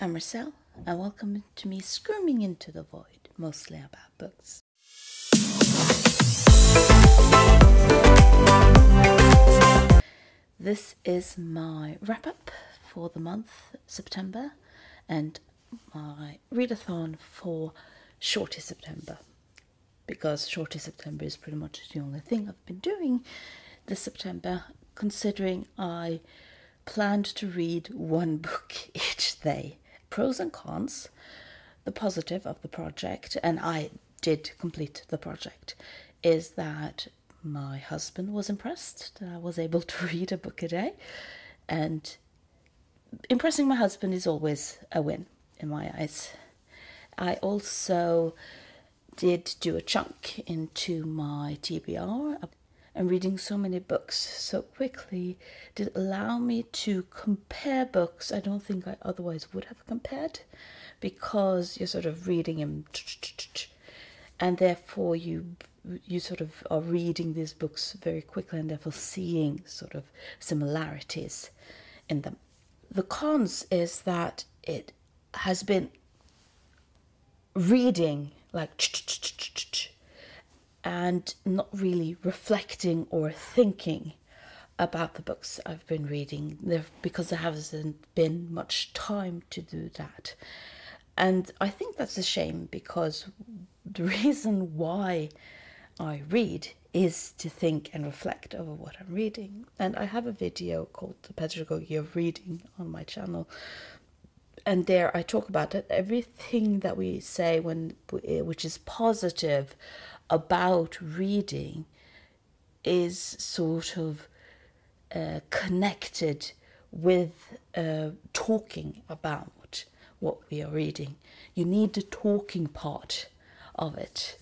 I'm Marcel, and welcome to me screaming into the void, mostly about books. This is my wrap-up for the month September and my readathon for Shorty September, because Shorty September is pretty much the only thing I've been doing this September, considering I planned to read one book each day. Pros and cons. The positive of the project, and I did complete the project, is that my husband was impressed that I was able to read a book a day, and impressing my husband is always a win in my eyes. I also did do a chunk into my TBR, and reading so many books so quickly did allow me to compare books I don't think I otherwise would have compared, because you're sort of reading them and therefore you sort of are reading these books very quickly and therefore seeing sort of similarities in them. The cons is that it has been reading like and not really reflecting or thinking about the books I've been reading, because there hasn't been much time to do that. And I think that's a shame, because the reason why I read is to think and reflect over what I'm reading. And I have a video called The Pedagogy of Reading on my channel, and there I talk about it. Everything that we say which is positive about reading is sort of connected with talking about what we are reading. You need the talking part of it,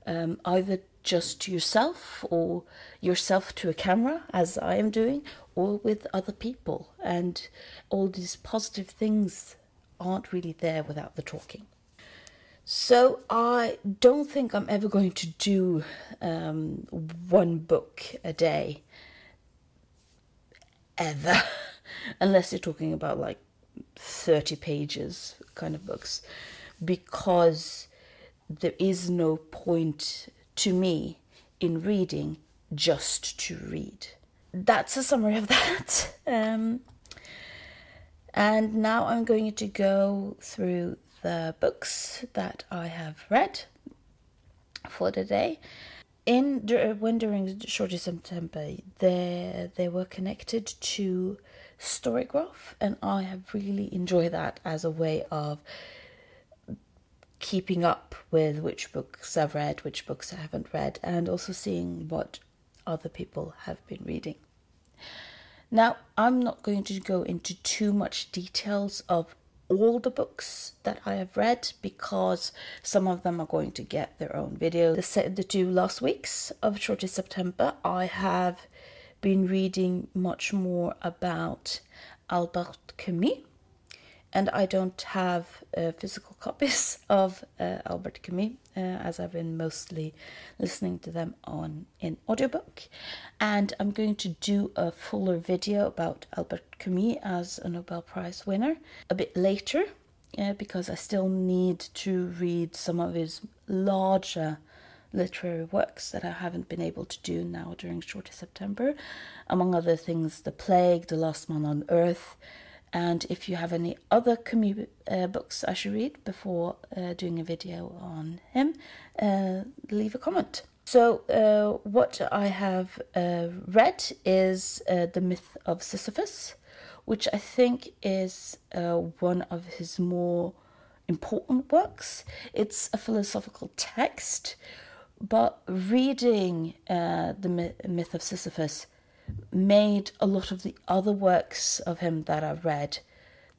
either just to yourself or yourself to a camera, as I am doing, or with other people. And all these positive things aren't really there without the talking. So I don't think I'm ever going to do one book a day, ever, unless you're talking about like 30 pages kind of books, because there is no point to me in reading just to read. That's a summary of that. And now I'm going to go through the books that I have read for the day. When during Shorty September, they were connected to Storygraph, and I have really enjoyed that as a way of keeping up with which books I've read, which books I haven't read, and also seeing what other people have been reading. Now, I'm not going to go into too much details of all the books that I have read, because some of them are going to get their own video. The 2 last weeks of Shorty September, I have been reading much more about Albert Camus, and I don't have physical copies of Albert Camus, as I've been mostly listening to them in audiobook. And I'm going to do a fuller video about Albert Camus as a Nobel Prize winner a bit later, because I still need to read some of his larger literary works that I haven't been able to do now during Shorty September. Among other things, The Plague, The Last Man on Earth. And if you have any other Camus books I should read before doing a video on him, leave a comment. So what I have read is The Myth of Sisyfos, which I think is one of his more important works. It's a philosophical text, but reading The Myth of Sisyfos made a lot of the other works of him that I've read,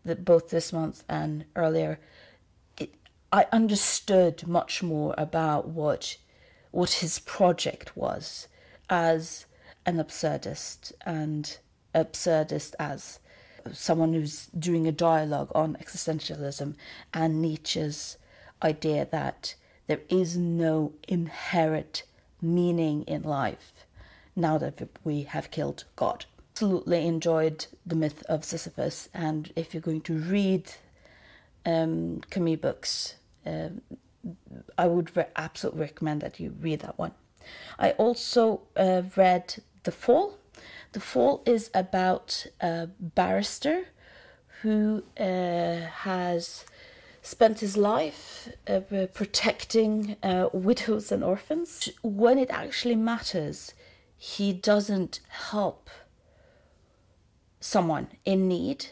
both this month and earlier. I understood much more about what his project was as an absurdist, and absurdist as someone who's doing a dialogue on existentialism and Nietzsche's idea that there is no inherent meaning in life now that we have killed God. Absolutely enjoyed The Myth of Sisyfos, and if you're going to read Camus books, I would absolutely recommend that you read that one. I also read The Fall. The Fall is about a barrister who has spent his life protecting widows and orphans. When it actually matters, he doesn't help someone in need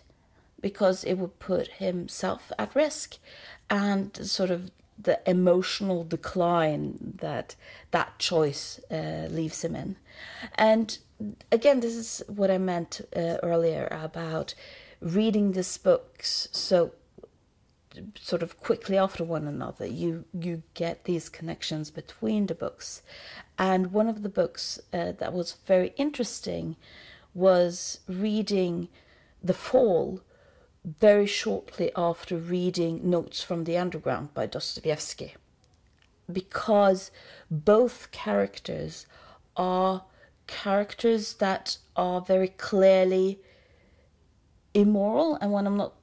because it would put himself at risk, and sort of the emotional decline that that choice leaves him in. And again, this is what I meant earlier about reading these books so sort of quickly after one another. You get these connections between the books. And one of the books that was very interesting was reading The Fall very shortly after reading Notes from the Underground by Dostoevsky, because both characters are characters that are very clearly immoral. And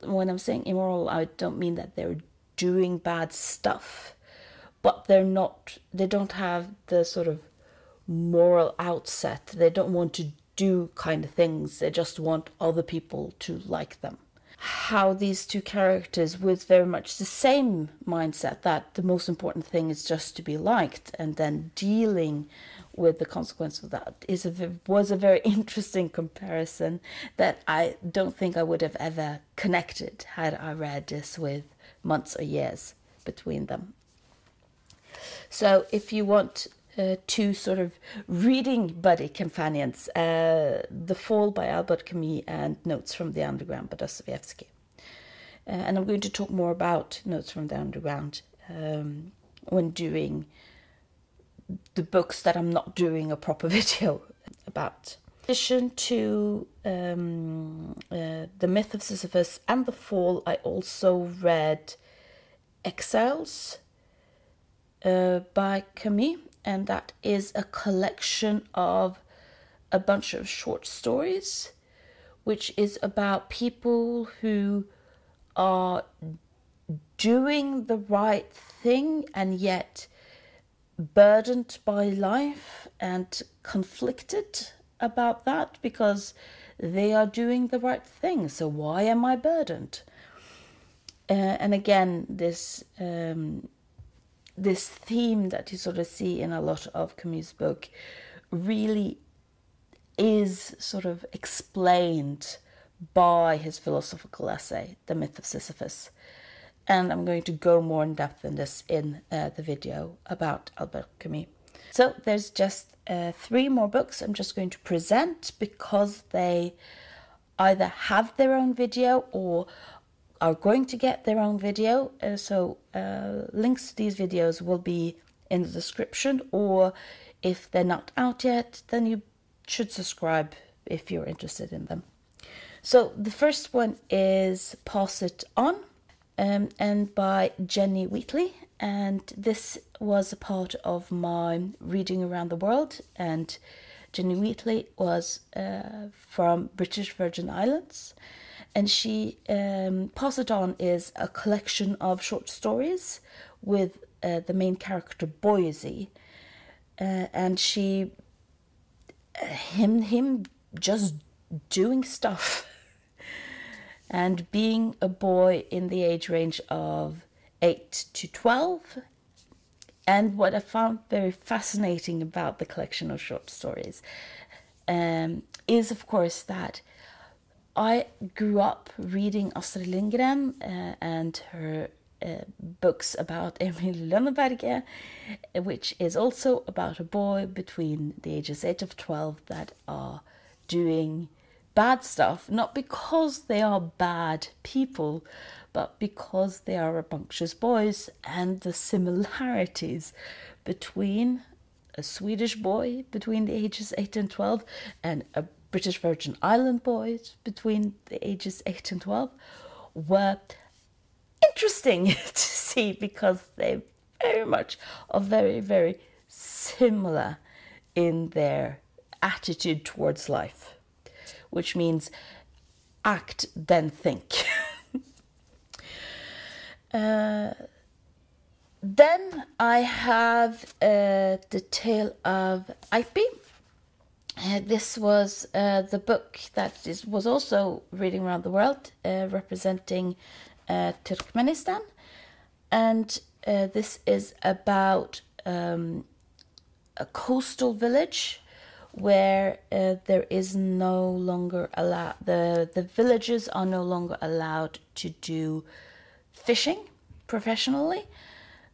when I'm saying immoral, I don't mean that they're doing bad stuff, but they don't have the sort of moral outset. They don't want to do kind of things. They just want other people to like them. How these two characters, with very much the same mindset that the most important thing is just to be liked, and then dealing with the consequence of that, was a very interesting comparison that I don't think I would have ever connected had I read this with months or years between them. So if you want two sort of reading buddy companions, The Fall by Albert Camus and Notes from the Underground by Dostoevsky. And I'm going to talk more about Notes from the Underground when doing the books that I'm not doing a proper video about. In addition to The Myth of Sisyphus and The Fall, I also read Exiles by Camus, and that is a collection of a bunch of short stories, which is about people who are doing the right thing and yet burdened by life and conflicted about that because they are doing the right thing. So why am I burdened? And again, this theme that you sort of see in a lot of Camus' book really is sort of explained by his philosophical essay, The Myth of Sisyphus. And I'm going to go more in depth in this in the video about Albert Camus. So there's just 3 more books I'm just going to present because they either have their own video or are going to get their own video. So links to these videos will be in the description, or if they're not out yet, then you should subscribe if you're interested in them. So the first one is Pass It On, and by Jennie Wheatley, and this was a part of my reading around the world. And Jennie Wheatley was from British Virgin Islands, and she Pass It On is a collection of short stories with the main character Boise, and him just doing stuff and being a boy in the age range of 8 to 12. And what I found very fascinating about the collection of short stories is, of course, that I grew up reading Astrid Lindgren and her books about Emil Lönneberger, which is also about a boy between the ages 8 of 12 that are doing bad stuff, not because they are bad people, but because they are rambunctious boys. And the similarities between a Swedish boy between the ages 8 and 12 and a British Virgin Island boy between the ages 8 and 12 were interesting to see, because they very much are very, very similar in their attitude towards life, which means act, then think. Then I have The Tale of Aypi. This was the book that was also reading around the world, representing Turkmenistan. And this is about a coastal village where there is no longer allowed, the villagers are no longer allowed to do fishing professionally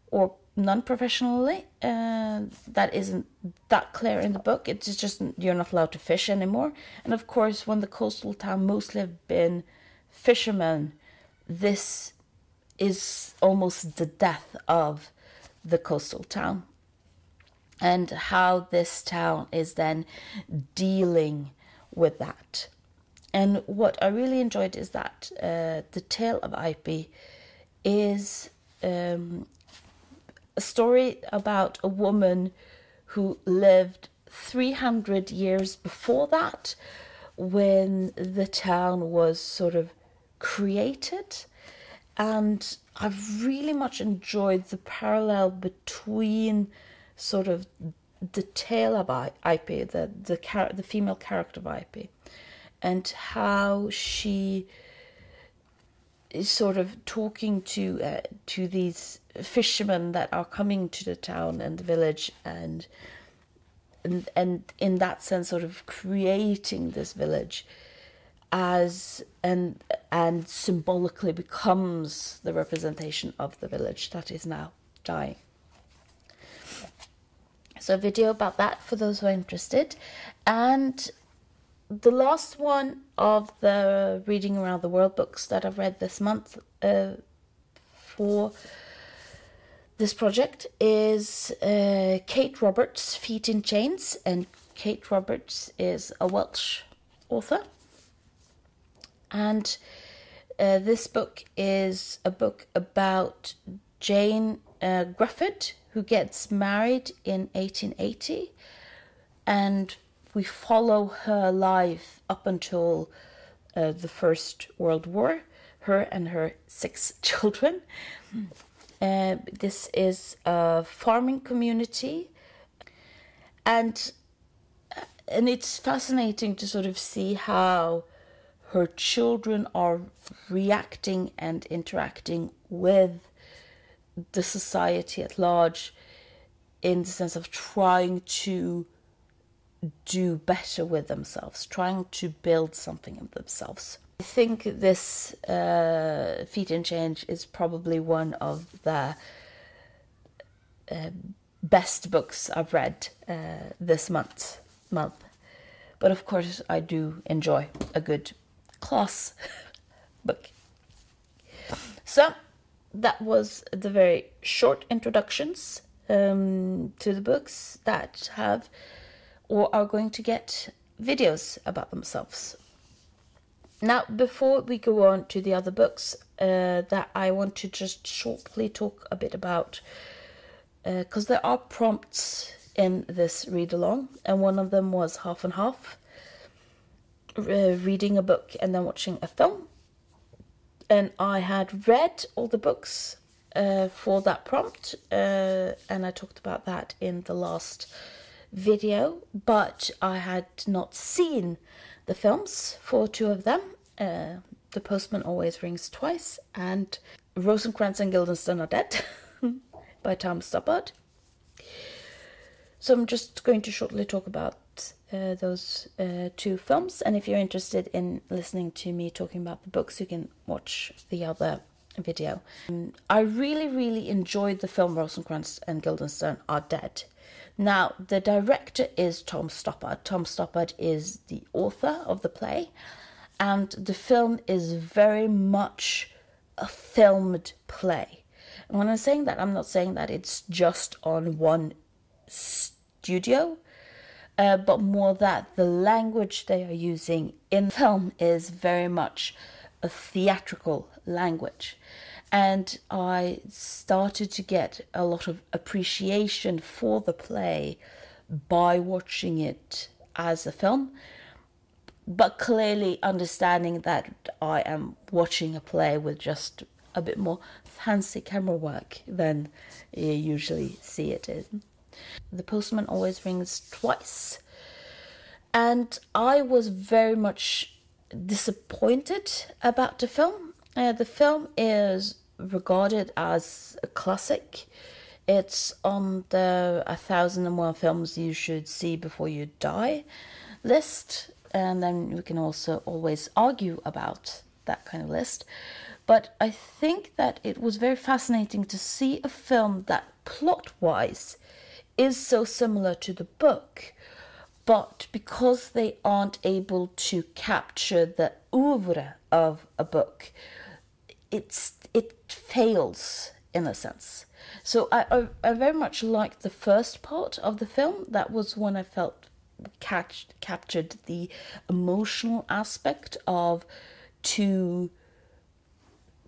or non-professionally. That isn't that clear in the book. It's just you're not allowed to fish anymore. And of course, when the coastal town mostly have been fishermen, this is almost the death of the coastal town, and how this town is then dealing with that. And what I really enjoyed is that The Tale of Aypi is a story about a woman who lived 300 years before that, when the town was sort of created. And I've really much enjoyed the parallel between sort of the tale of Aypi, the female character of Aypi, and how she is sort of talking to these fishermen that are coming to the town and the village, and in that sense sort of creating this village as and symbolically becomes the representation of the village that is now dying. So a video about that for those who are interested. And the last one of the Reading Around the World books that I've read this month for this project is Kate Roberts' Feet in Chains. And Kate Roberts is a Welsh author. And this book is a book about Jane Grufford, who gets married in 1880, and we follow her life up until the First World War, her and her 6 children. This is a farming community, and it's fascinating to sort of see how her children are reacting and interacting with the society at large, in the sense of trying to do better with themselves, trying to build something of themselves. I think this Feet in Change is probably one of the best books I've read this month. But of course I do enjoy a good class book. So that was the very short introductions to the books that have or are going to get videos about themselves. Now, before we go on to the other books that I want to just shortly talk a bit about, because there are prompts in this read-along, and one of them was half and half, reading a book and then watching a film. And I had read all the books for that prompt, and I talked about that in the last video, but I had not seen the films for 2 of them, The Postman Always Rings Twice and Rosencrantz and Guildenstern Are Dead by Tom Stoppard. So I'm just going to shortly talk about those 2 films, and if you're interested in listening to me talking about the books, you can watch the other video. I really enjoyed the film Rosencrantz and Guildenstern Are Dead. Now, the director is Tom Stoppard. Tom Stoppard is the author of the play, and the film is very much a filmed play. And when I'm saying that, I'm not saying that it's just on one studio, but more that the language they are using in film is very much a theatrical language. And I started to get a lot of appreciation for the play by watching it as a film, but clearly understanding that I am watching a play with just a bit more fancy camera work than you usually see it in. The postman always rings twice. And I was very much disappointed about the film. The film is regarded as a classic. It's on the 1001 films you should see before you die list. And then we can also always argue about that kind of list. But I think that it was very fascinating to see a film that plot-wise is so similar to the book, but because they aren't able to capture the oeuvre of a book, it fails in a sense. So I very much liked the first part of the film. That was when I felt captured the emotional aspect of two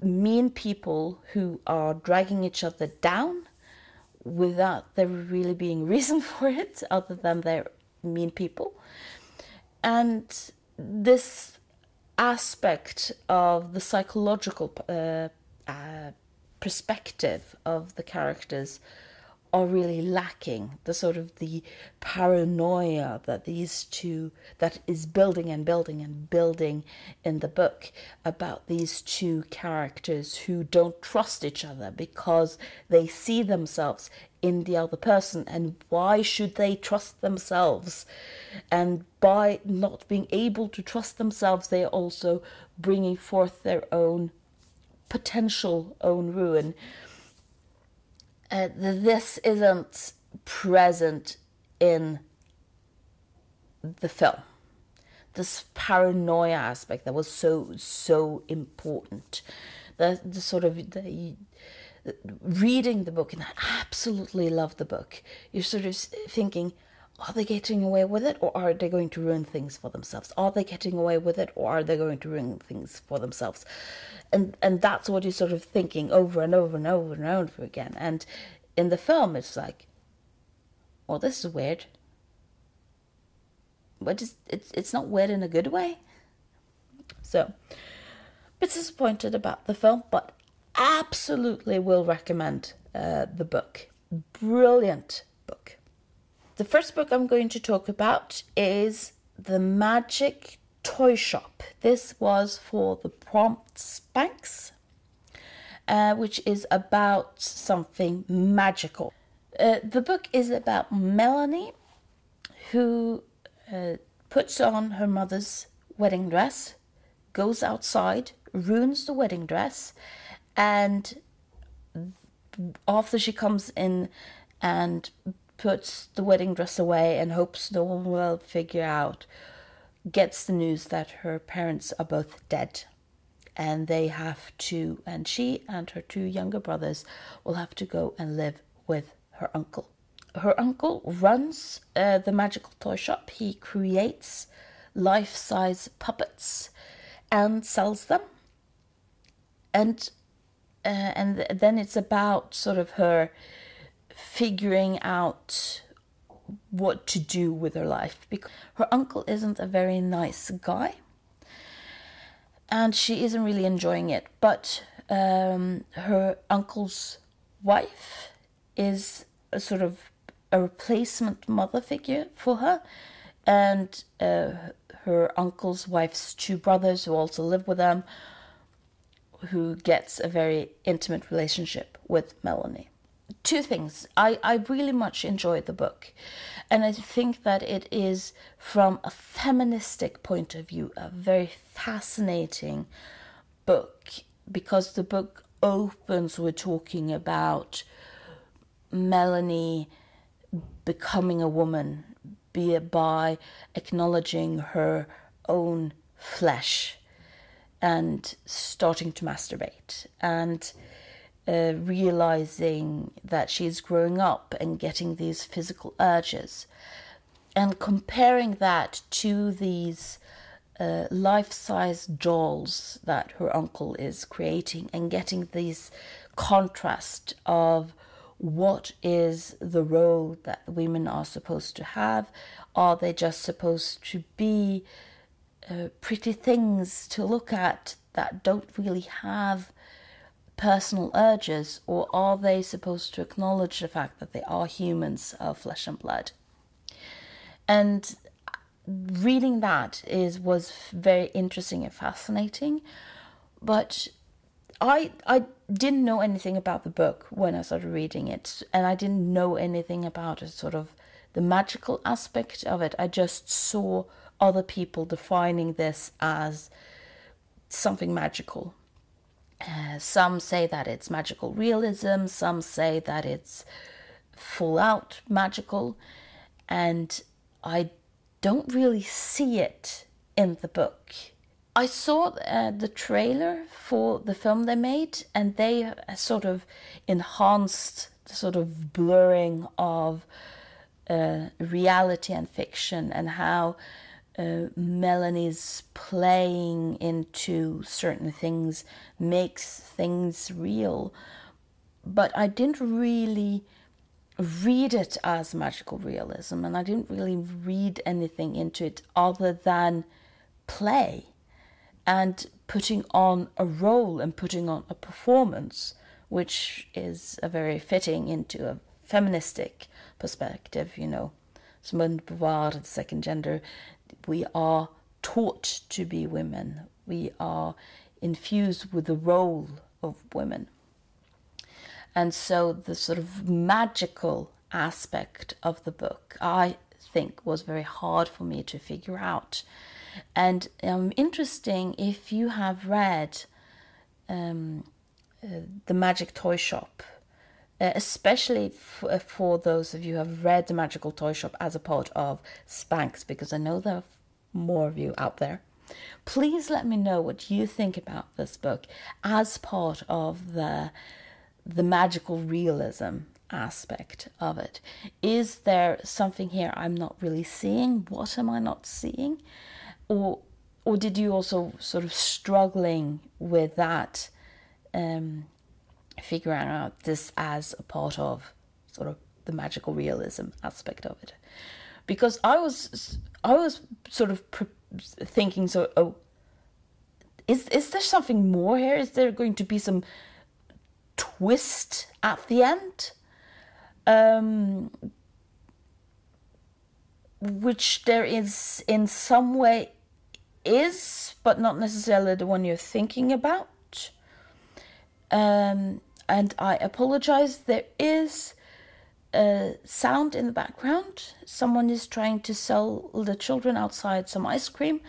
mean people who are dragging each other down without there really being reason for it other than they're mean people. And this aspect of the psychological perspective of the characters are really lacking. The sort of the paranoia that these two, that is building and building and building in the book about these two characters who don't trust each other because they see themselves in the other person, and why should they trust themselves? And by not being able to trust themselves, they are also bringing forth their own potential own ruin. This isn't present in the film. This paranoia aspect that was so important. The sort of the reading the book, and I absolutely love the book. You're sort of thinking, are they getting away with it, or are they going to ruin things for themselves? Are they getting away with it, or are they going to ruin things for themselves? And that's what you're sort of thinking over and over and over and over again. And in the film, it's like, well, this is weird. But it's not weird in a good way. So, a bit disappointed about the film, but absolutely will recommend the book. Brilliant book. The first book I'm going to talk about is The Magic Toy Shop. This was for the Prompt Spanx, which is about something magical. The book is about Melanie, who puts on her mother's wedding dress, goes outside, ruins the wedding dress, and after she comes in and puts the wedding dress away and hopes no one will figure out, gets the news that her parents are both dead. And they have to, and she and her two younger brothers will have to go and live with her uncle. Her uncle runs the magical toy shop. He creates life-size puppets and sells them. And then it's about sort of her figuring out what to do with her life, because her uncle isn't a very nice guy and she isn't really enjoying it. But her uncle's wife is a sort of a replacement mother figure for her, and her uncle's wife's two brothers who also live with them, who gets a very intimate relationship with Melanie. Two things. I really much enjoyed the book, and I think that it is, from a feministic point of view, a very fascinating book, because the book opens with talking about Melanie becoming a woman by acknowledging her own flesh and starting to masturbate, and realizing that she's growing up and getting these physical urges, and comparing that to these life-size dolls that her uncle is creating, and getting these contrast of what is the role that women are supposed to have. Are they just supposed to be pretty things to look at that don't really have personal urges, or are they supposed to acknowledge the fact that they are humans of flesh and blood? And reading that was very interesting and fascinating, but I didn't know anything about the book when I started reading it, and I didn't know anything about it, sort of the magical aspect of it. I just saw other people defining this as something magical. Some say that it's magical realism, some say that it's full out magical, and I don't really see it in the book. I saw the trailer for the film they made, and they sort of enhanced the sort of blurring of reality and fiction, and how Melanie's playing into certain things makes things real. But I didn't really read it as magical realism, and I didn't really read anything into it other than play and putting on a role and putting on a performance, which is a very fitting into a feministic perspective, you know. Simone de Beauvoir, the second gender, we are taught to be women. We are infused with the role of women. And so the sort of magical aspect of the book, I think, was very hard for me to figure out. And interesting, if you have read The Magic Toy Shop, especially for those of you who have read The Magical Toy Shop as a part of Spanx, because I know there are more of you out there, please let me know what you think about this book as part of the magical realism aspect of it. Is there something here I'm not really seeing? What am I not seeing? Or did you also sort of struggling with that, figuring out this as a part of sort of the magical realism aspect of it? Because I was sort of thinking, so, oh, is there something more here? Is there going to be some twist at the end? Which there is in some way is, but not necessarily the one you're thinking about. And I apologize, there is sound in the background. Someone is trying to sell the children outside some ice cream.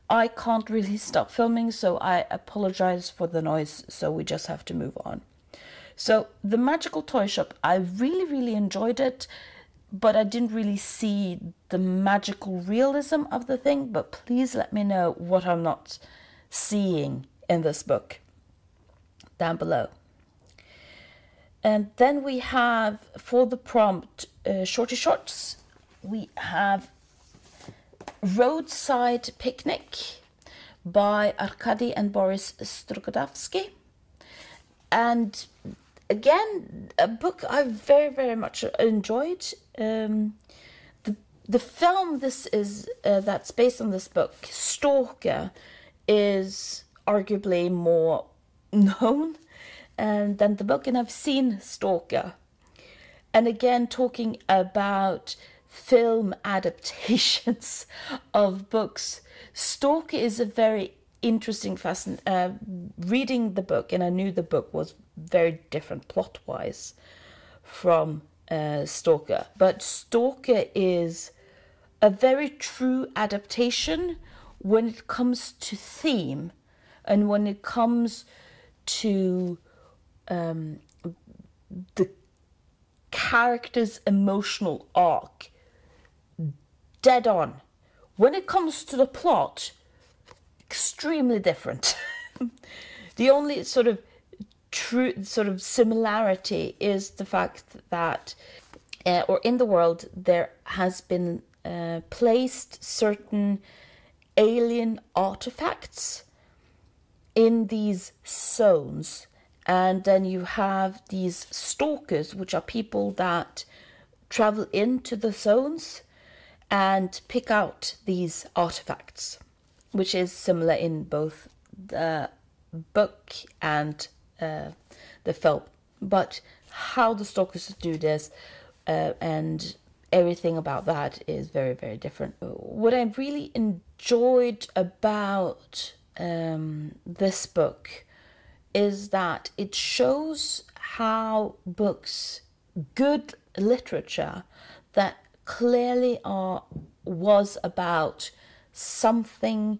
I can't really stop filming, so I apologize for the noise, so we just have to move on. So The Magical Toy Shop, I really, really enjoyed it, but I didn't really see the magical realism of the thing. But please let me know what I'm not seeing in this book down below. And then we have, for the prompt, shorty shorts, we have Roadside Picnic by Arkadij and Boris Strugackij. And again, a book I very, very much enjoyed. The film that's based on this book, Stalker, is arguably more known than the book, and I've seen Stalker. And again, talking about film adaptations of books, Stalker is a very interesting, reading the book, and I knew the book was very different plot-wise from Stalker, but Stalker is a very true adaptation when it comes to theme and when it comes to the character's emotional arc. Dead on. When it comes to the plot, extremely different. The only sort of true sort of similarity is the fact that or in the world there has been placed certain alien artifacts in these zones, and then you have these stalkers, which are people that travel into the zones and pick out these artifacts, which is similar in both the book and the film. But how the stalkers do this and everything about that is very, very different. What I really enjoyed about this book is that it shows how books, good literature that clearly was about something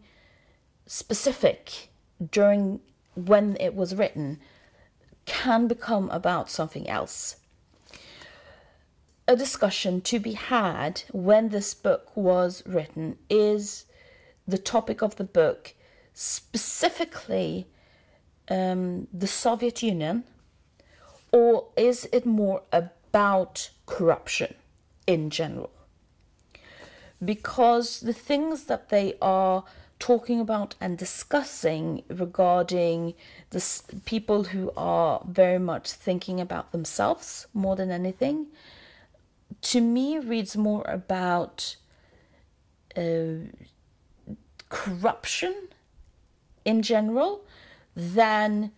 specific during when it was written, can become about something else. A discussion to be had when this book was written is the topic of the book, specifically the Soviet Union, or is it more about corruption in general? Because the things that they are talking about and discussing regarding the people who are very much thinking about themselves more than anything, to me reads more about corruption in general than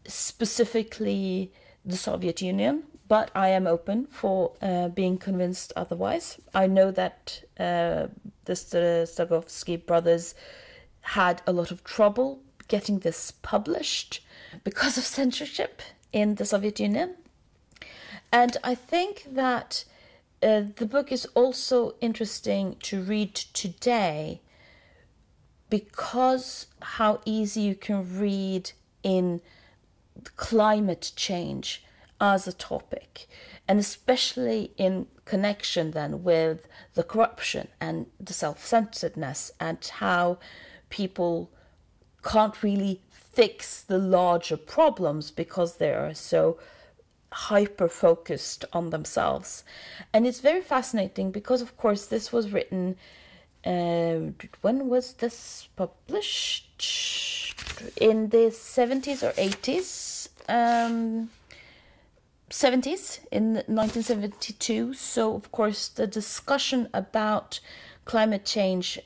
specifically the Soviet Union. But I am open for being convinced otherwise. I know that the Strugackij brothers had a lot of trouble getting this published because of censorship in the Soviet Union. And I think that the book is also interesting to read today because how easy you can read in climate change as a topic, and especially in connection then with the corruption and the self-centeredness and how people can't really fix the larger problems because they are so hyper-focused on themselves. And it's very fascinating because, of course, this was written, when was this published? In the 70s or 80s? 70s, in 1972. So, of course, the discussion about climate change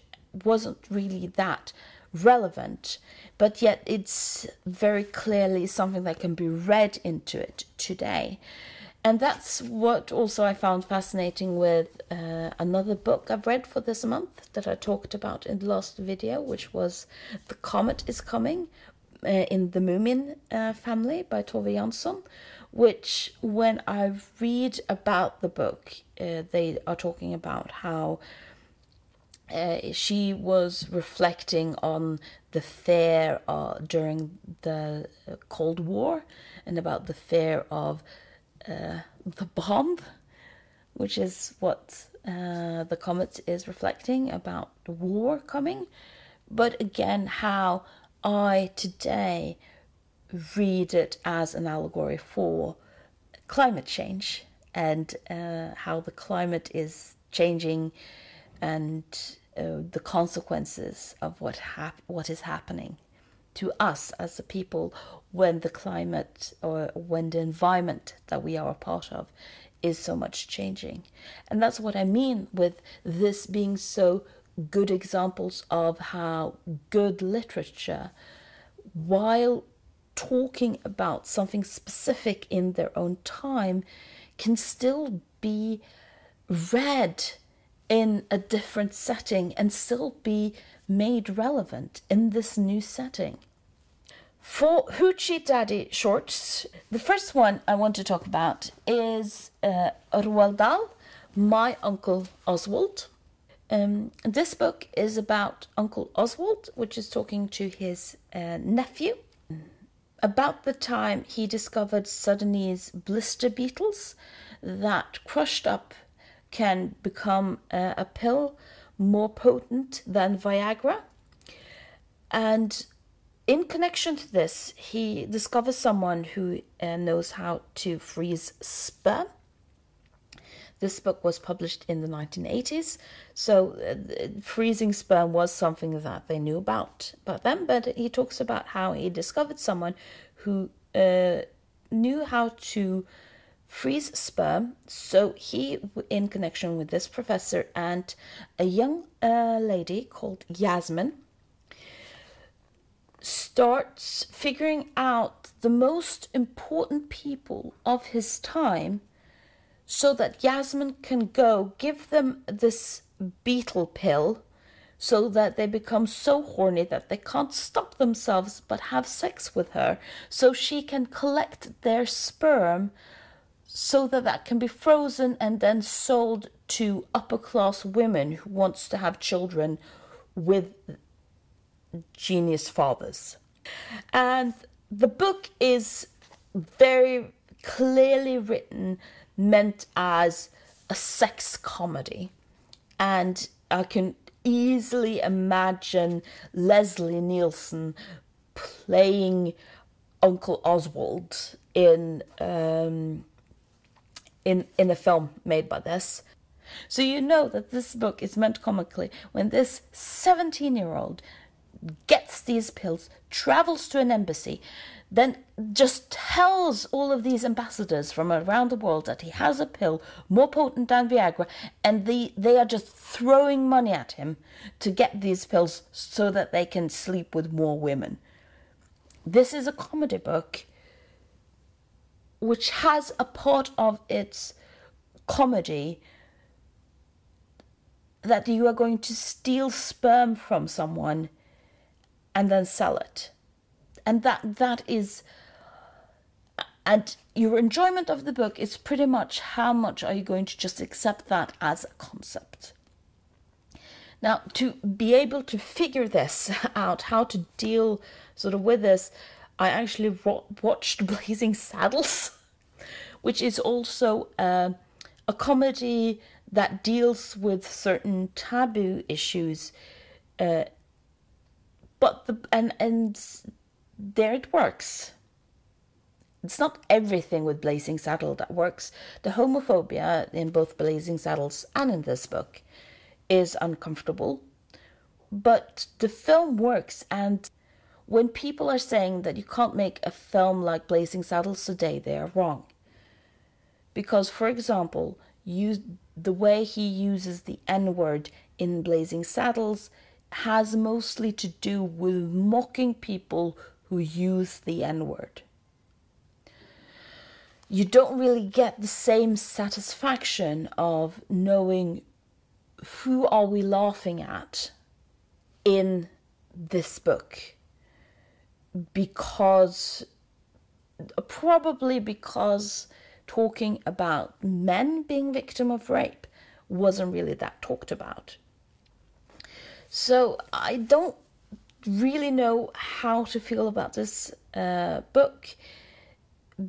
wasn't really that relevant, but yet it's very clearly something that can be read into it today. And that's what also I found fascinating with another book I've read for this month that I talked about in the last video, which was The Comet is Coming in the Moomin family by Tove Jansson, which when I read about the book, they are talking about how she was reflecting on the fear during the Cold War and about the fear of the bomb, which is what the comet is reflecting about the war coming. But again, how I today read it as an allegory for climate change and how the climate is changing and the consequences of what is happening to us as a people when the climate or when the environment that we are a part of is so much changing. And that's what I mean with this being so good examples of how good literature, while talking about something specific in their own time, can still be read in a different setting and still be made relevant in this new setting. For Hoochie Daddy shorts, the first one I want to talk about is Roald Dahl, My Uncle Oswald. This book is about Uncle Oswald, which is talking to his nephew about the time he discovered Sudanese blister beetles that crushed up can become a pill more potent than Viagra. And in connection to this, he discovers someone who knows how to freeze sperm. This book was published in the 1980s, so freezing sperm was something that they knew about them, but he talks about how he discovered someone who knew how to freeze sperm. So he, in connection with this professor and a young lady called Yasmin, starts figuring out the most important people of his time so that Yasmin can go give them this beetle pill so that they become so horny that they can't stop themselves but have sex with her, so she can collect their sperm so that that can be frozen and then sold to upper-class women who wants to have children with genius fathers. And the book is very clearly written, meant as a sex comedy. And I can easily imagine Leslie Nielsen playing Uncle Oswald in a film made by this. So you know that this book is meant comically when this 17-year-old gets these pills, travels to an embassy, then just tells all of these ambassadors from around the world that he has a pill more potent than Viagra, and they are just throwing money at him to get these pills so that they can sleep with more women. This is a comedy book which has a part of its comedy that you are going to steal sperm from someone and then sell it. And that is, and your enjoyment of the book is pretty much how much are you going to just accept that as a concept. Now, to be able to figure this out, how to deal sort of with this, I actually watched Blazing Saddles, which is also a comedy that deals with certain taboo issues, but there it works. It's not everything with Blazing Saddle that works. The homophobia in both Blazing Saddles and in this book is uncomfortable, but the film works. And when people are saying that you can't make a film like Blazing Saddles today, they are wrong. Because, for example, the way he uses the N-word in Blazing Saddles has mostly to do with mocking people who use the N-word. You don't really get the same satisfaction of knowing who are we laughing at in this book, probably because talking about men being victim of rape wasn't really that talked about. So I don't really know how to feel about this book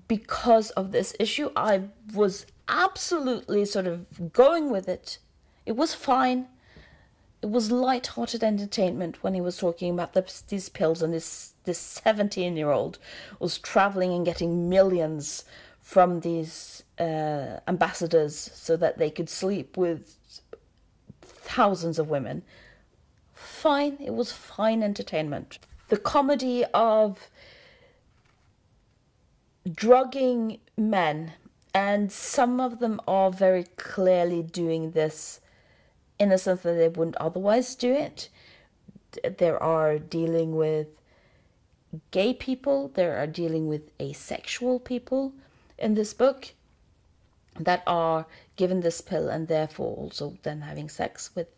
because of this issue. I was absolutely sort of going with it. It was fine. It was light-hearted entertainment when he was talking about these pills, and this 17-year-old was traveling and getting millions from these ambassadors so that they could sleep with thousands of women. Fine, it was fine entertainment. The comedy of drugging men, and some of them are very clearly doing this in a sense that they wouldn't otherwise do it. There are dealing with gay people, there are dealing with asexual people in this book that are given this pill and therefore also then having sex with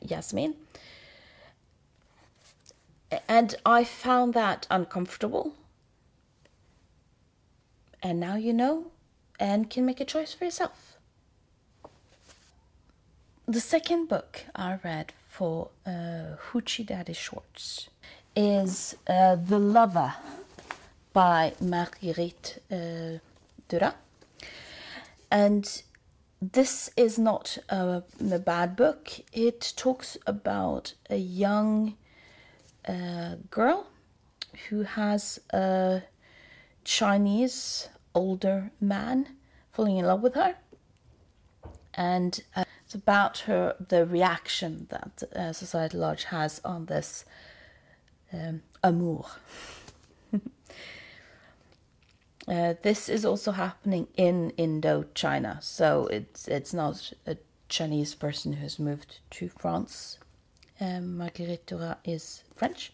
Yasmin. And I found that uncomfortable. And now you know and can make a choice for yourself. The second book I read for Hoochie Daddy Shorts is The Lover by Marguerite Duras. And this is not a bad book. It talks about a young girl who has a Chinese older man falling in love with her, and it's about the reaction that society at large has on this amour. This is also happening in Indochina, so it's not a Chinese person who's moved to France. Marguerite Duras is French,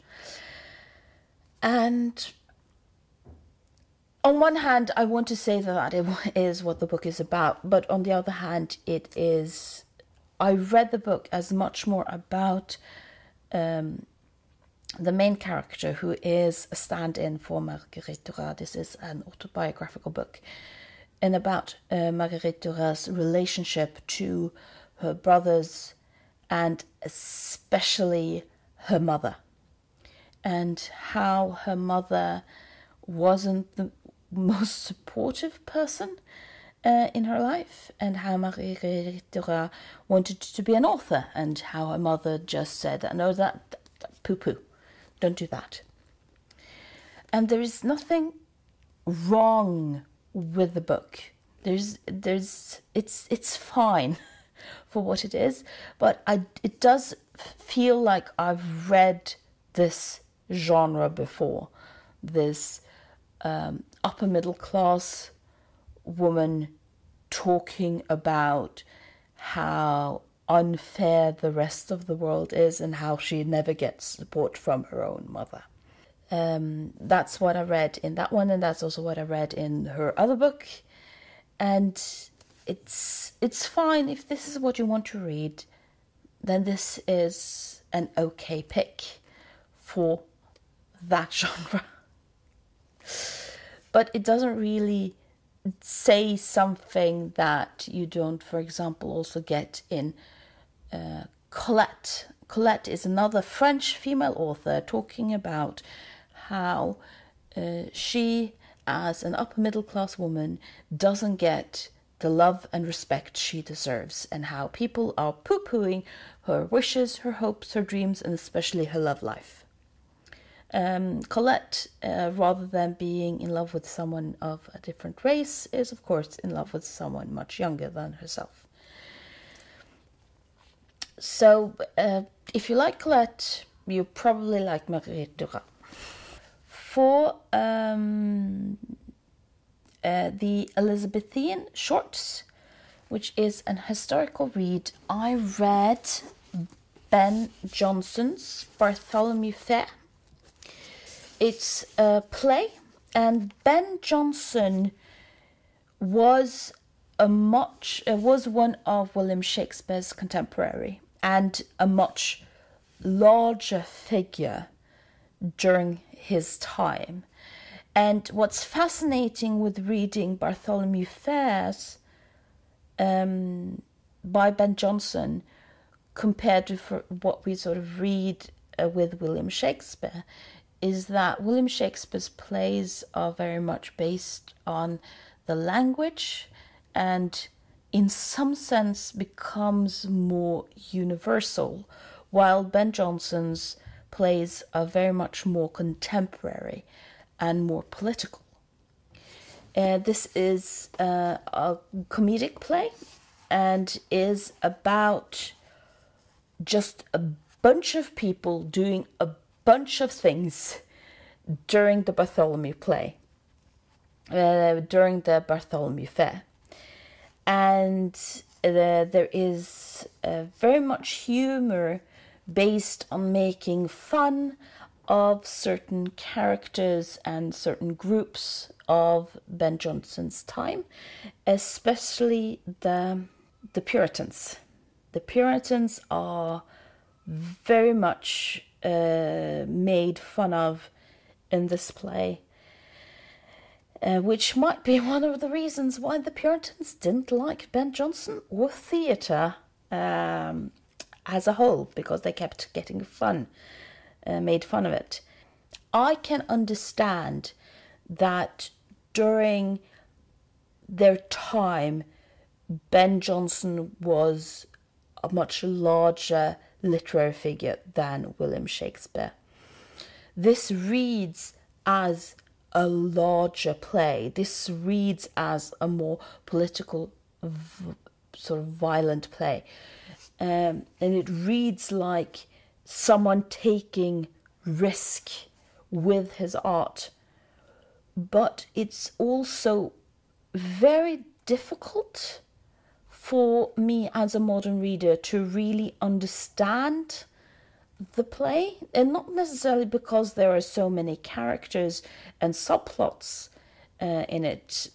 and On one hand, I want to say that it is what the book is about, but on the other hand, I read the book as much more about the main character, who is a stand-in for Marguerite Duras. This is an autobiographical book, and about Marguerite Duras' relationship to her brothers and especially her mother, and how her mother wasn't the most supportive person in her life, and how Marguerite Duras wanted to be an author, and how her mother just said, no, that poo-poo, don't do that. And there is nothing wrong with the book. It's fine for what it is, but it does feel like I've read this genre before. This upper middle class woman talking about how unfair the rest of the world is and how she never gets support from her own mother. That's what I read in that one, and that's also what I read in her other book. And it's fine. If this is what you want to read, then this is an okay pick for that genre. But it doesn't really say something that you don't, for example, also get in Colette. Colette is another French female author talking about how she, as an upper middle class woman, doesn't get the love and respect she deserves, and how people are poo-pooing her wishes, her hopes, her dreams, and especially her love life. Colette, rather than being in love with someone of a different race, is of course in love with someone much younger than herself. So if you like Colette, you probably like Marguerite Duras. For the Elizabethan shorts, which is an historical read, I read Ben Jonson's Bartholomew Fair. It's a play, and Ben Jonson was one of William Shakespeare's contemporary, and a much larger figure during his time. And what's fascinating with reading Bartholomew Fairs by Ben Jonson compared to what we sort of read with William Shakespeare is that William Shakespeare's plays are very much based on the language, and in some sense becomes more universal, while Ben Jonson's plays are very much more contemporary and more political. This is a comedic play and is about just a bunch of people doing a bunch of things during the Bartholomew play, during the Bartholomew Fair. And there is very much humor based on making fun of certain characters and certain groups of Ben Jonson's time, especially the Puritans. The Puritans are very much made fun of in this play, which might be one of the reasons why the Puritans didn't like Ben Jonson or theatre as a whole, because they kept getting made fun of it. I can understand that during their time, Ben Jonson was a much larger literary figure than William Shakespeare. This reads as a larger play. This reads as a more political, sort of violent play. And it reads like someone taking risk with his art. But it's also very difficult for me as a modern reader to really understand the play, and not necessarily because there are so many characters and subplots in it,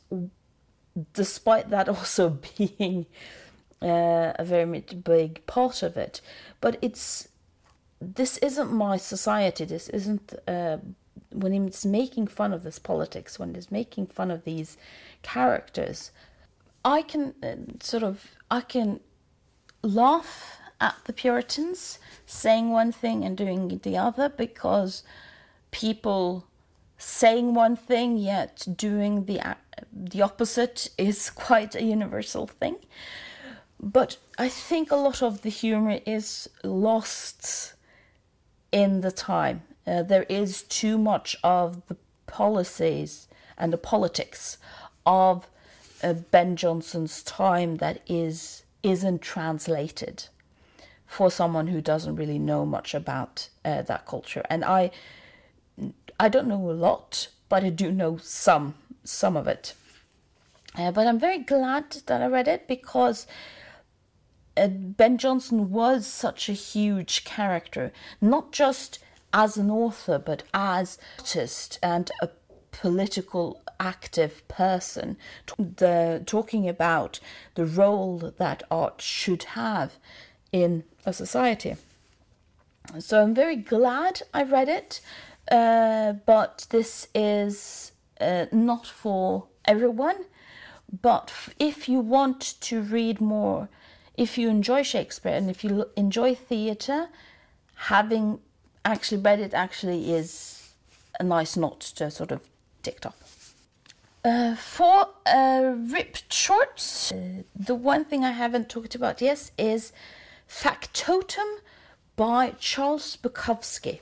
despite that also being a very big part of it. But this isn't my society. This isn't when he's making fun of this politics, when he's making fun of these characters. I can I can laugh at the Puritans saying one thing and doing the other, because people saying one thing yet doing the opposite is quite a universal thing. But I think a lot of the humor is lost in the time. There is too much of the policies and the politics of Ben Jonson's time that isn't translated for someone who doesn't really know much about that culture. And I don't know a lot, but I do know some of it. But I'm very glad that I read it, because Ben Jonson was such a huge character, not just as an author, but as an artist and a political active person, talking about the role that art should have in a society. So I'm very glad I read it, but this is not for everyone. But if you want to read more, if you enjoy Shakespeare and if you enjoy theatre, having actually read it actually is a nice knot to sort of tick off. For ripped shorts, the one thing I haven't talked about yet is Factotum by Charles Bukowski.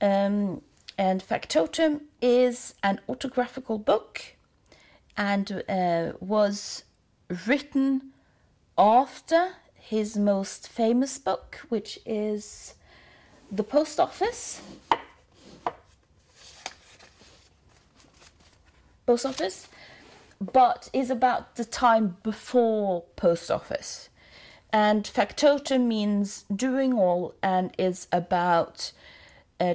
And Factotum is an autographical book and was written after his most famous book, which is The Post Office. But is about the time before Post Office. And Factotum means doing all, and is about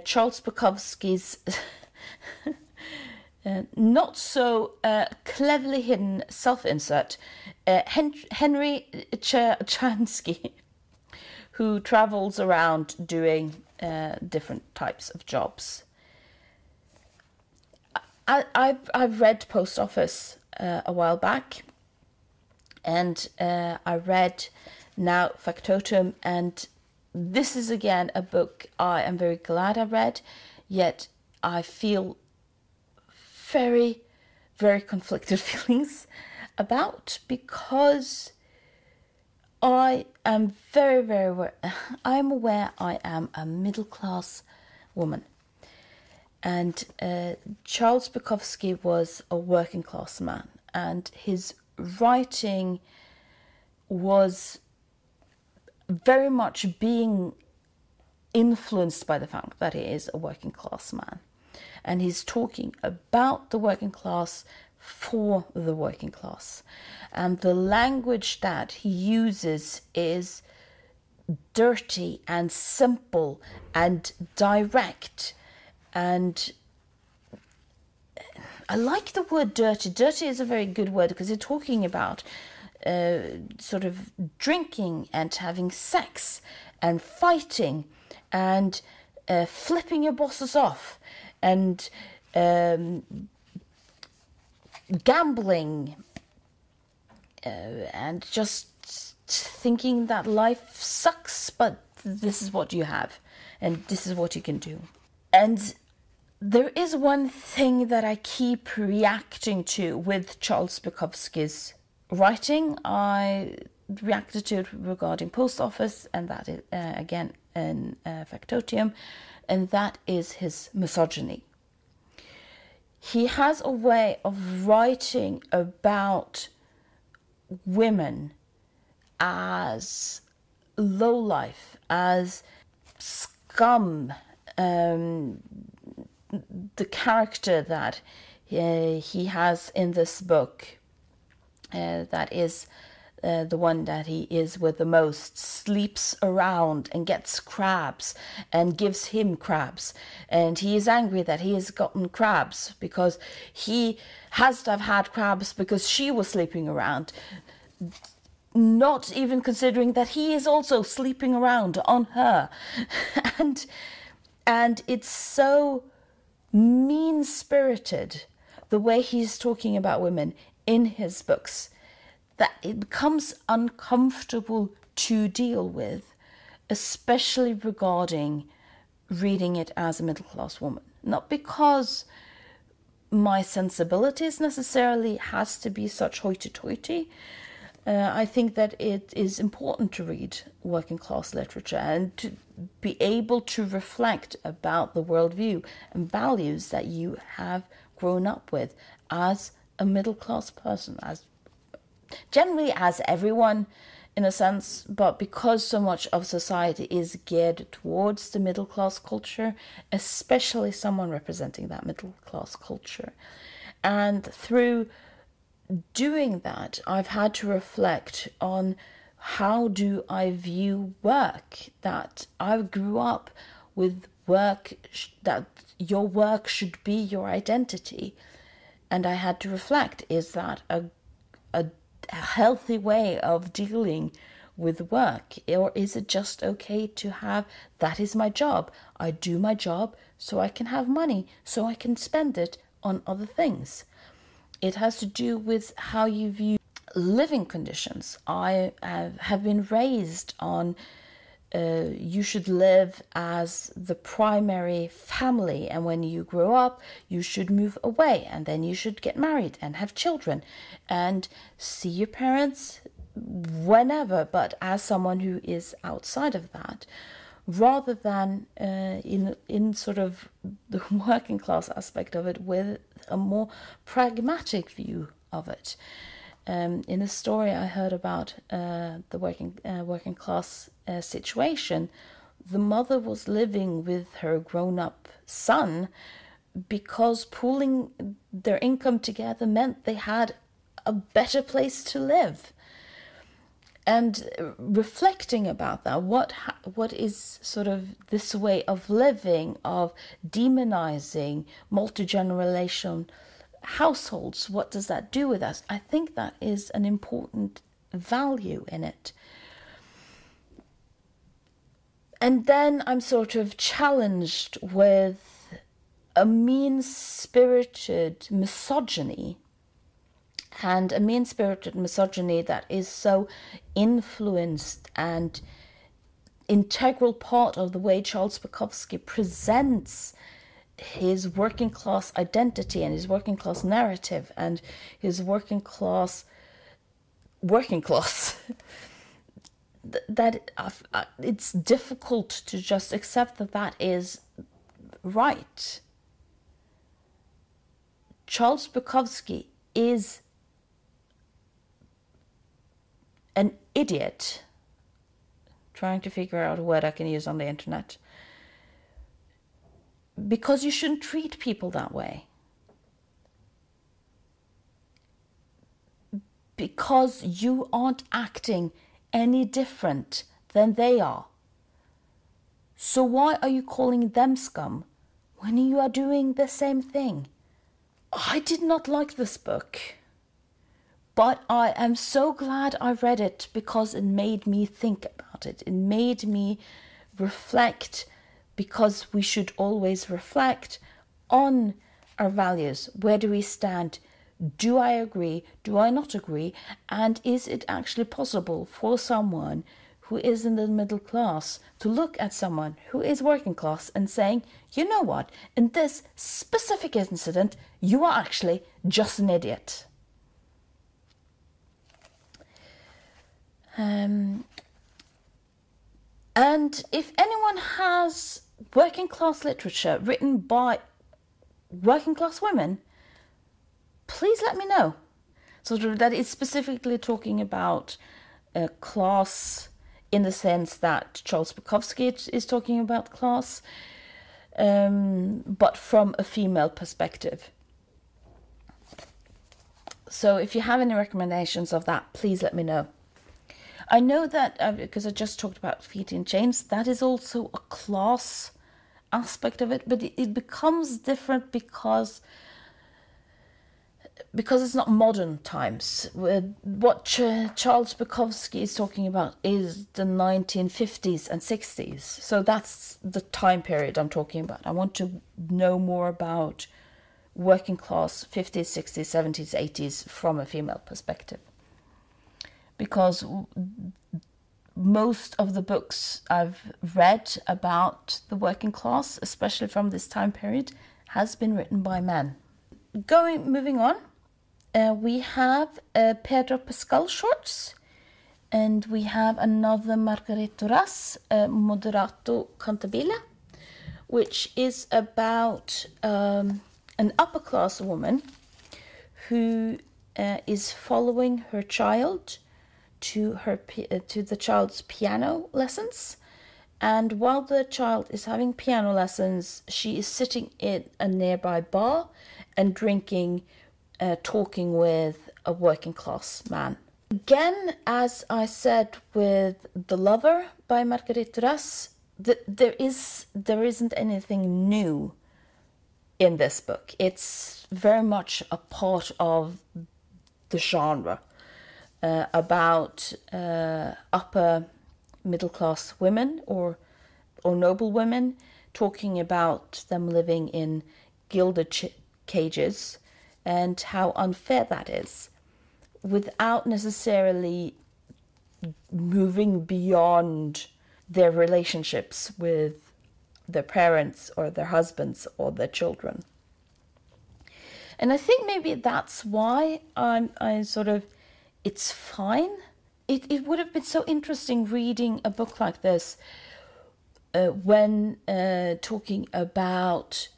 Charles Bukowski's not so cleverly hidden self-insert, Henry Chansky, who travels around doing different types of jobs. I've read Post Office a while back, and I read now Factotum, and this is again a book I am very glad I read, yet I feel very, very conflicted feelings about, because I am very, very aware, I'm aware I am a middle-class woman. And Charles Bukowski was a working class man, and his writing was very much being influenced by the fact that he is a working class man. And he's talking about the working class for the working class. And the language that he uses is dirty and simple and direct. And I like the word dirty. Dirty is a very good word, because you're talking about sort of drinking and having sex and fighting and flipping your bosses off and gambling and just thinking that life sucks, but this is what you have and this is what you can do. And there is one thing that I keep reacting to with Charles Bukowski's writing. I reacted to it regarding Post Office, and that is again in Factotum, and that is his misogyny. He has a way of writing about women as lowlife, as scum. The character that he has in this book, that is the one that he is with the most, sleeps around and gets crabs and gives him crabs. And he is angry that he has gotten crabs because he has to have had crabs because she was sleeping around. Not even considering that he is also sleeping around on her. And it's so mean-spirited, the way he's talking about women in his books, that it becomes uncomfortable to deal with, especially regarding reading it as a middle-class woman. Not because my sensibilities necessarily has to be such hoity-toity. I think that it is important to read working-class literature and to be able to reflect about the worldview and values that you have grown up with as a middle-class person, as generally as everyone in a sense, but because so much of society is geared towards the middle-class culture, especially someone representing that middle-class culture. And through doing that, I've had to reflect on how do I view work, that I grew up with work, that your work should be your identity. And I had to reflect, is that a healthy way of dealing with work? Or is it just okay to have, that is my job. I do my job so I can have money, so I can spend it on other things. It has to do with how you view living conditions. I have been raised on you should live as the primary family, and when you grow up you should move away, and then you should get married and have children and see your parents whenever, but as someone who is outside of that, rather than in sort of the working class aspect of it, with a more pragmatic view of it. In a story I heard about the working class situation, the mother was living with her grown-up son because pooling their income together meant they had a better place to live. And reflecting about that, what is sort of this way of living, of demonizing multi-generational households, what does that do with us? I think that is an important value in it. And then I'm sort of challenged with a mean-spirited misogyny, and a mean-spirited misogyny that is so influenced and integral part of the way Charles Bukowski presents his working class identity and his working class narrative and his working class that it's difficult to just accept that that is right. Charles Bukowski is an idiot, trying to figure out a word I can use on the internet, because you shouldn't treat people that way. Because you aren't acting any different than they are. So why are you calling them scum when you are doing the same thing? I did not like this book, but I am so glad I read it because it made me think about it. It made me reflect, because we should always reflect on our values. Where do we stand? Do I agree? Do I not agree? And is it actually possible for someone who is in the middle class to look at someone who is working class and saying, you know what, in this specific incident, you are actually just an idiot. And if anyone has working class literature written by working class women, please let me know. Sort of that is specifically talking about class in the sense that Charles Bukowski is talking about class, but from a female perspective. So if you have any recommendations of that, please let me know. I know that because I just talked about Feet in Chains, that is also a class aspect of it, but it becomes different because it's not modern times. What Charles Bukowski is talking about is the 1950s and 60s. So that's the time period I'm talking about. I want to know more about working class 50s, 60s, 70s, 80s from a female perspective. Because most of the books I've read about the working class, especially from this time period, has been written by men. Moving on, we have Pedro Pascal shorts, and we have another Marguerite Duras, Moderato, Cantabile, which is about an upper class woman who is following her child to the child's piano lessons, and while the child is having piano lessons, she is sitting in a nearby bar and drinking, talking with a working class man. Again, as I said with The Lover by Marguerite Duras, there isn't anything new in this book. It's very much a part of the genre. About upper middle class women or noble women, talking about them living in gilded cages and how unfair that is, without necessarily moving beyond their relationships with their parents or their husbands or their children. And I think maybe that's why it's fine. It would have been so interesting reading a book like this when talking about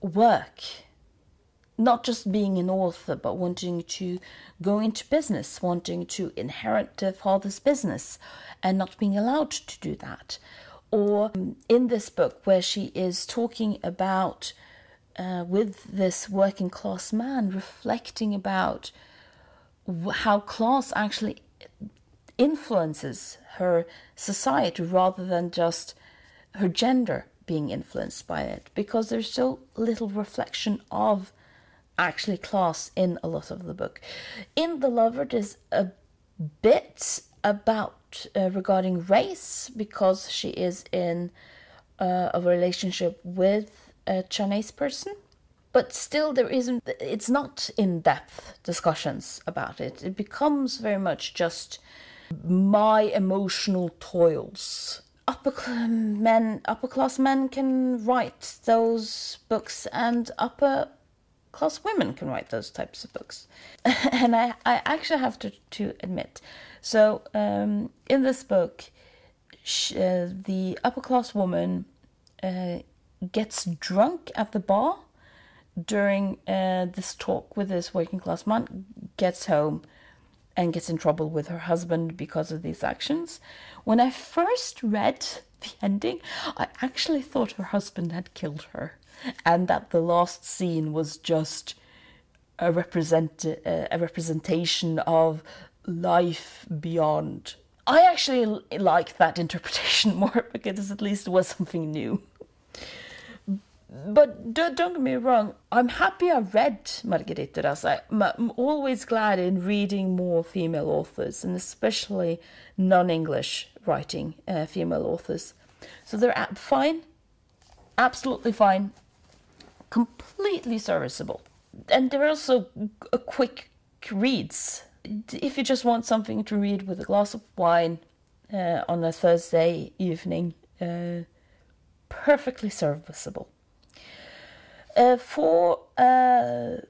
work. Not just being an author, but wanting to go into business, wanting to inherit their father's business and not being allowed to do that. Or in this book where she is talking about, with this working class man, reflecting about how class actually influences her society rather than just her gender being influenced by it, because there's so little reflection of actually class in a lot of the book. In The Lover, there's a bit about regarding race, because she is in a relationship with a Chinese person. But still, it's not in-depth discussions about it. It becomes very much just my emotional toils. Upper class men can write those books, and upper class women can write those types of books. And I actually have to admit. So in this book, the upper class woman gets drunk at the bar during this talk with this working class man, gets home and gets in trouble with her husband because of these actions. When I first read the ending, I actually thought her husband had killed her, and that the last scene was just a representation of life beyond. I actually liked that interpretation more, because at least it was something new. But don't get me wrong, I'm happy I read Marguerite Duras. I'm always glad in reading more female authors, and especially non-English writing female authors. So they're fine, absolutely fine, completely serviceable. And they're also quick reads. If you just want something to read with a glass of wine on a Thursday evening, perfectly serviceable. For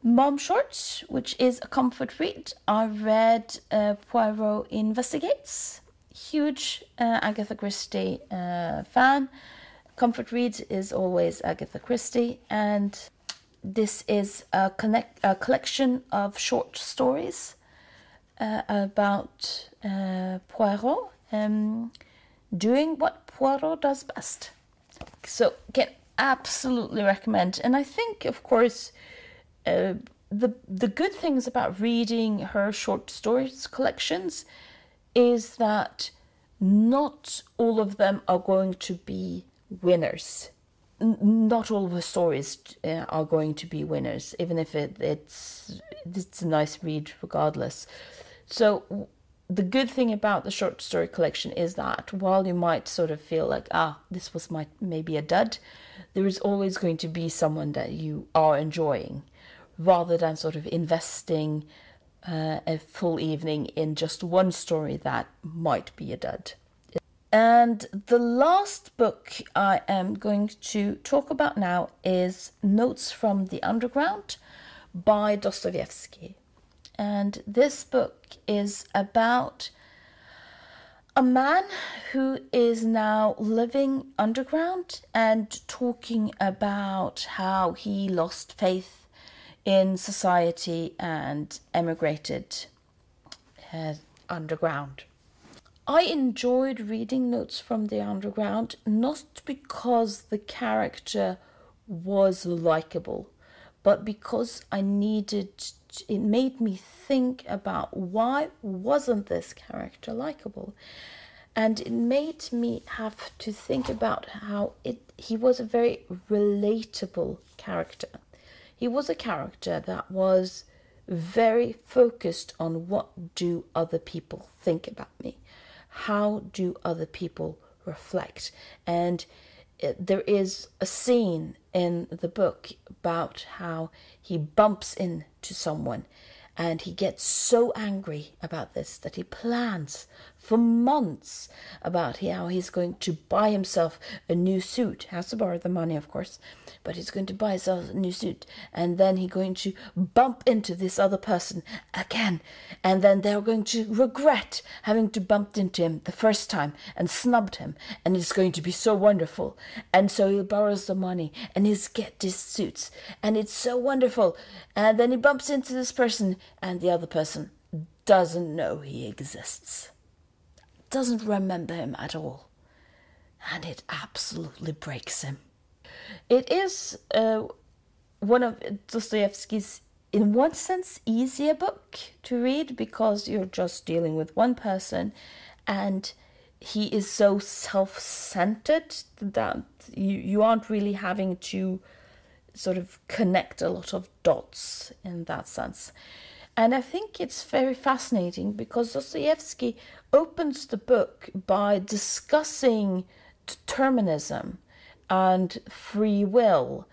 Mom Shorts, which is a comfort read, I read Poirot Investigates. Huge Agatha Christie fan. Comfort read is always Agatha Christie, and this is a collection of short stories about Poirot doing what Poirot does best. So can absolutely recommend. And I think, of course, the good things about reading her short stories collections is that not all of them are going to be winners. Not all of the stories are going to be winners, even if it's a nice read regardless. So the good thing about the short story collection is that while you might sort of feel like, this was maybe a dud, there is always going to be someone that you are enjoying, rather than sort of investing a full evening in just one story that might be a dud. And the last book I am going to talk about now is Notes from the Underground by Dostoevsky. And this book is about a man who is now living underground and talking about how he lost faith in society and emigrated underground. I enjoyed reading Notes from the Underground, not because the character was likable, but because it made me think about why wasn't this character likable? And it made me have to think about how he was a very relatable character. He was a character that was very focused on what do other people think about me? How do other people reflect? And there is a scene in the book about how he bumps into someone and he gets so angry about this that he plans for months about how he's going to buy himself a new suit. He has to borrow the money, of course, but he's going to buy himself a new suit. And then he's going to bump into this other person again. And then they're going to regret having to bump into him the first time and snubbed him. And it's going to be so wonderful. And so he borrows the money and he's get these suits. And it's so wonderful. And then he bumps into this person and the other person doesn't know he exists. Doesn't remember him at all. And it absolutely breaks him. It is one of Dostoevsky's, in one sense, easier book to read because you're just dealing with one person and he is so self-centered that you aren't really having to sort of connect a lot of dots in that sense. And I think it's very fascinating because Dostoevsky opens the book by discussing determinism and free will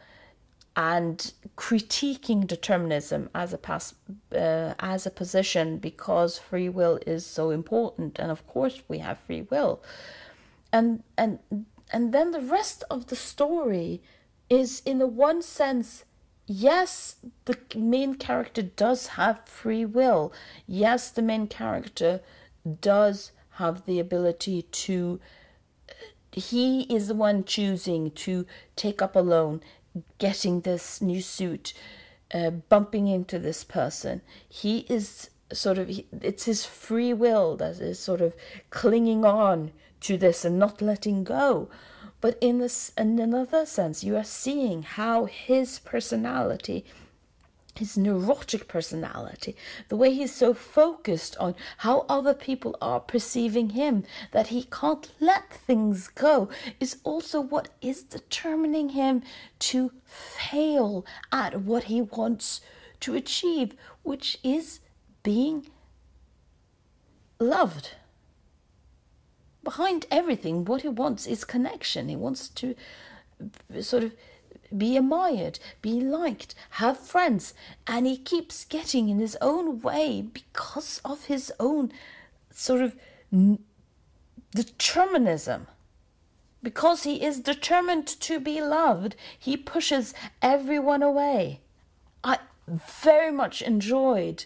and critiquing determinism as a position because free will is so important. And of course we have free will. And then the rest of the story is, in a one sense, yes, the main character does have free will. Yes, the main character does have the ability to, he is the one choosing to take up a loan, getting this new suit, bumping into this person. He is sort of, it's his free will that is sort of clinging on to this and not letting go. But in another sense, you are seeing how his personality, his neurotic personality, the way he's so focused on how other people are perceiving him, that he can't let things go, is also what is determining him to fail at what he wants to achieve, which is being loved. Behind everything, what he wants is connection. He wants to sort of be admired, be liked, have friends. And he keeps getting in his own way because of his own sort of determinism. Because he is determined to be loved, he pushes everyone away. I very much enjoyed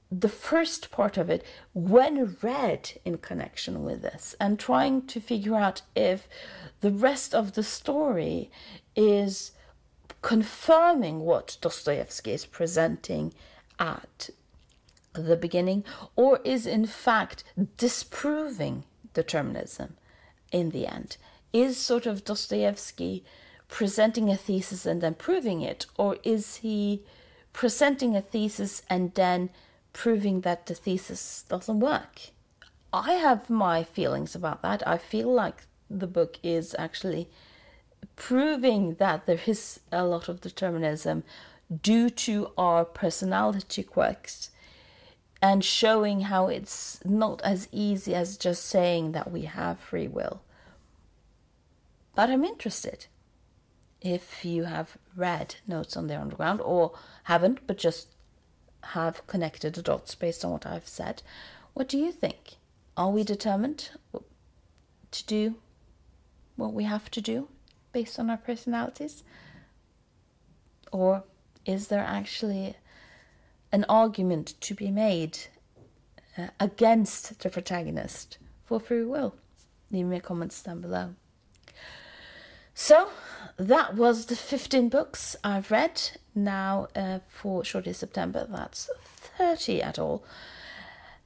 the first part of it when read in connection with this and trying to figure out if the rest of the story is confirming what Dostoevsky is presenting at the beginning or is in fact disproving determinism in the end. Is sort of Dostoevsky presenting a thesis and then proving it, or is he presenting a thesis and then proving that the thesis doesn't work? I have my feelings about that. I feel like the book is actually proving that there is a lot of determinism due to our personality quirks, and showing how it's not as easy as just saying that we have free will. But I'm interested. If you have read Notes on the Underground, or haven't, but just have connected the dots based on what I've said, what do you think? Are we determined to do what we have to do based on our personalities? Or is there actually an argument to be made against the protagonist for free will? Leave me comments down below. So that was the 15 books I've read. Now for Shorty September, that's 30 at all.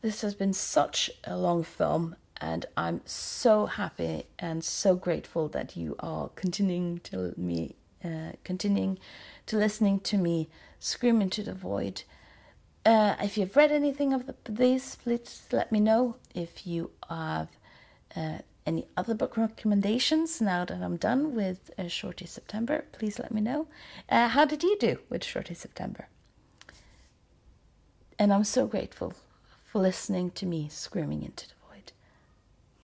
This has been such a long film, and I'm so happy and so grateful that you are continuing to listening to me scream into the void. If you've read anything of these, please let me know. If you have any other book recommendations now that I'm done with Shorty September, please let me know. How did you do with Shorty September? And I'm so grateful for listening to me screaming into the